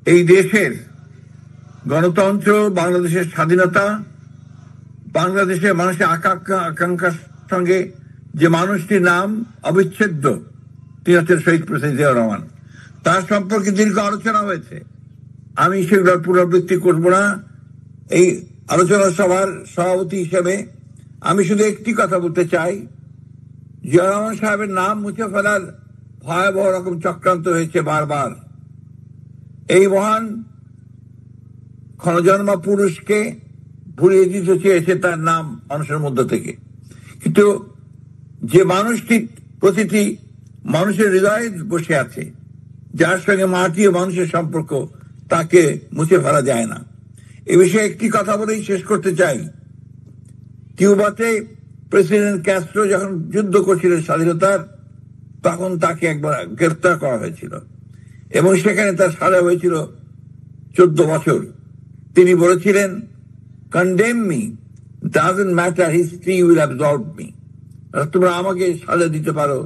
এই দেশের গণতন্ত্র, বাংলাদেশের স্বাধীনতা, বাংলাদেশের মানুষের আকাঙ্ক্ষার সঙ্গে যে মানুষটির নাম অবিচ্ছেদ্য, তিনি হচ্ছেন শহীদ প্রেসিডেন্ট জিয়াউর রহমান। তার সম্পর্কে দীর্ঘ আলোচনা হয়েছে, আমি সেগুলোর পুনরাবৃত্তি করব না। এই আলোচনা সভার সভাপতি হিসেবে আমি শুধু একটি কথা বলতে চাই, জিয়াউর রহমান সাহেবের নাম মুছে ফেলার ভয়াবহ রকম চক্রান্ত হয়েছে বারবার। এই মহান ক্ষণজন্মা পুরুষকে ভুলিয়ে দিতে চেয়েছে তার নাম মানুষের মধ্য থেকে, কিন্তু যে মানুষটি প্রতিটি মানুষের হৃদয়ে বসে আছে, যার সঙ্গে মাটি ও মানুষের সম্পর্ক, তাকে মুছে ফেলা যায় না। এ বিষয়ে একটি কথা বলেই শেষ করতে চাই। কিউবাতে প্রেসিডেন্ট ক্যাস্ট্রো যখন যুদ্ধ করছিলেন স্বাধীনতার, তখন তাকে একবার গ্রেফতার করা হয়েছিল এবং সেখানে তার সাজা হয়েছিল 14 বছর। তিনি বলেছিলেন, condemn me, doesn't matter, history will absorb me. তোমরা আমাকে সাজা দিতে পারো,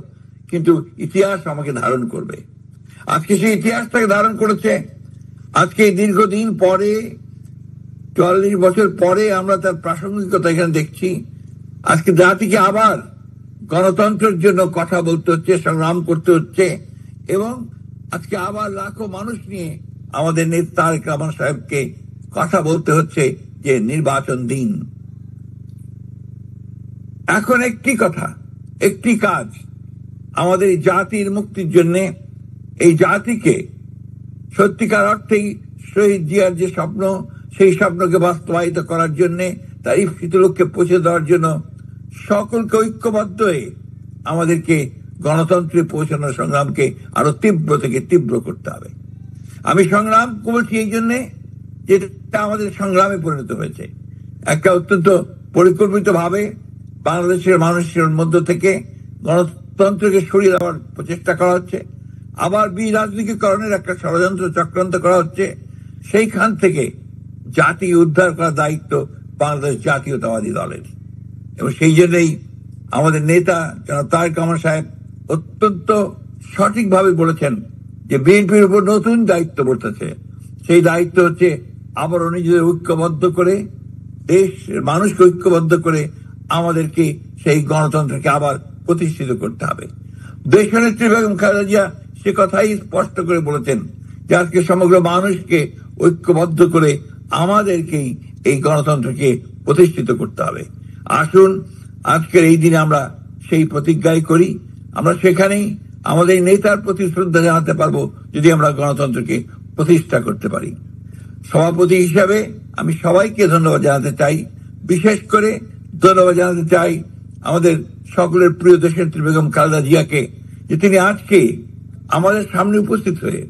কিন্তু ইতিহাস আমাকে ধারণ করবে। আজকে সেই ইতিহাস তাকে ধারণ করেছে। আজকে দীর্ঘদিন পরে, 44 বছর পরে আমরা তার প্রাসঙ্গিকতা এখানে দেখছি। আজকে জাতিকে আবার গণতন্ত্রের জন্য কথা বলতে হচ্ছে, সংগ্রাম করতে হচ্ছে, এবং আজকে আবার লাখো মানুষ নিয়ে আমাদের নেতা তারেক রহমান সাহেবকে কথা বলতে হচ্ছে যে নির্বাচন দিন। এখন একটি কথা, একটি কাজ, আমাদের এই জাতির মুক্তির জন্য, এই জাতিকে সত্যিকার অর্থেই শহীদ জিয়ার যে স্বপ্ন, সেই স্বপ্নকে বাস্তবায়িত করার জন্য, তার ইপ্সিত লক্ষ্যে পৌঁছে দেওয়ার জন্য সকলকে ঐক্যবদ্ধ হয়ে আমাদেরকে গণতন্ত্রে পৌঁছানোর সংগ্রামকে আরো তীব্র থেকে তীব্র করতে হবে। আমি সংগ্রাম করছি এই জন্যে যেটা আমাদের সংগ্রামে পরিণত হয়েছে। একটা অত্যন্ত পরিকল্পিত ভাবে বাংলাদেশের মানুষের মধ্য থেকে গণতন্ত্রকে সরিয়ে দেওয়ার প্রচেষ্টা করা হচ্ছে, আবার বিরাজনীতিকরণের একটা ষড়যন্ত্র চক্রান্ত করা হচ্ছে। সেইখান থেকে জাতি উদ্ধার করার দায়িত্ব বাংলাদেশ জাতীয়তাবাদী দলের, এবং সেই জন্যই আমাদের নেতা জনাব তারেক রহমান সাহেব অত্যন্ত সঠিকভাবে বলেছেন যে বিএনপির উপর নতুন দায়িত্ব বর্তেছে। সেই দায়িত্ব হচ্ছে আবারও নিজেদের ঐক্যবদ্ধ করে, দেশের মানুষকে ঐক্যবদ্ধ করে আমাদেরকে সেই গণতন্ত্রকে আবার প্রতিষ্ঠিত করতে হবে। দেশনেত্রী বেগম খালেদা জিয়া সে কথাই স্পষ্ট করে বলেছেন যে আজকে সমগ্র মানুষকে ঐক্যবদ্ধ করে আমাদেরকেই এই গণতন্ত্রকে প্রতিষ্ঠিত করতে হবে। আসুন আজকের এই দিনে আমরা সেই প্রতিজ্ঞাই করি। আমরা সেখানেই আমাদের নেতার প্রতি শ্রদ্ধা জানাতে পারবো যদি আমরা গণতন্ত্রকে প্রতিষ্ঠা করতে পারি। সভাপতি হিসাবে আমি সবাইকে ধন্যবাদ জানাতে চাই। বিশেষ করে ধন্যবাদ জানাতে চাই আমাদের সকলের প্রিয় দেশনেত্রী বেগম খালেদা জিয়াকে, যে তিনি আজকে আমাদের সামনে উপস্থিত হয়ে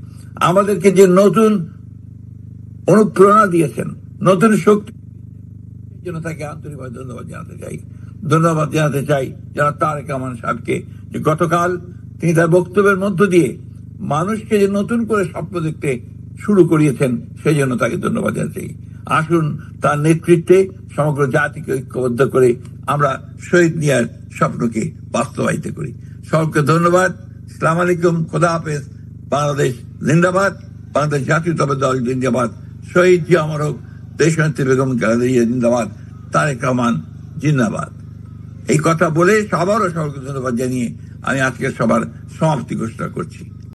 আমাদেরকে যে নতুন অনুপ্রেরণা দিয়েছেন, নতুন শক্তি জন্য তাকে আন্তরিকভাবে ধন্যবাদ জানাতে চাই। ধন্যবাদ জানাতে চাই যারা তারেক রহমান সাহেবকে, যে গতকাল তিনি তার বক্তব্যের মধ্য দিয়ে মানুষকে যে নতুন করে স্বপ্ন দেখতে শুরু করিয়েছেন, সেই জন্য তাকে ধন্যবাদ জানাতে চাই। আসুন তার নেতৃত্বে সমগ্র জাতিকে ঐক্যবদ্ধ করে আমরা শহীদ মিয়ার স্বপ্নকে বাস্তবায়িত করি। সকলকে ধন্যবাদ। আসসালামু আলাইকুম, খোদা হাফেজ। বাংলাদেশ জিন্দাবাদ, বাংলাদেশ জাতীয়তাবাদী দল জিন্দাবাদ, শহীদ জিয়া অমর হোক, দেশনেত্রী বেগম খালেদা জিয়া জিন্দাবাদ, তারেক রহমান জিন্দাবাদ। এই কথা বলে আবারও সকলকে ধন্যবাদ জানিয়ে আমি আজকের সবার সমাপ্তি ঘোষণা করছি।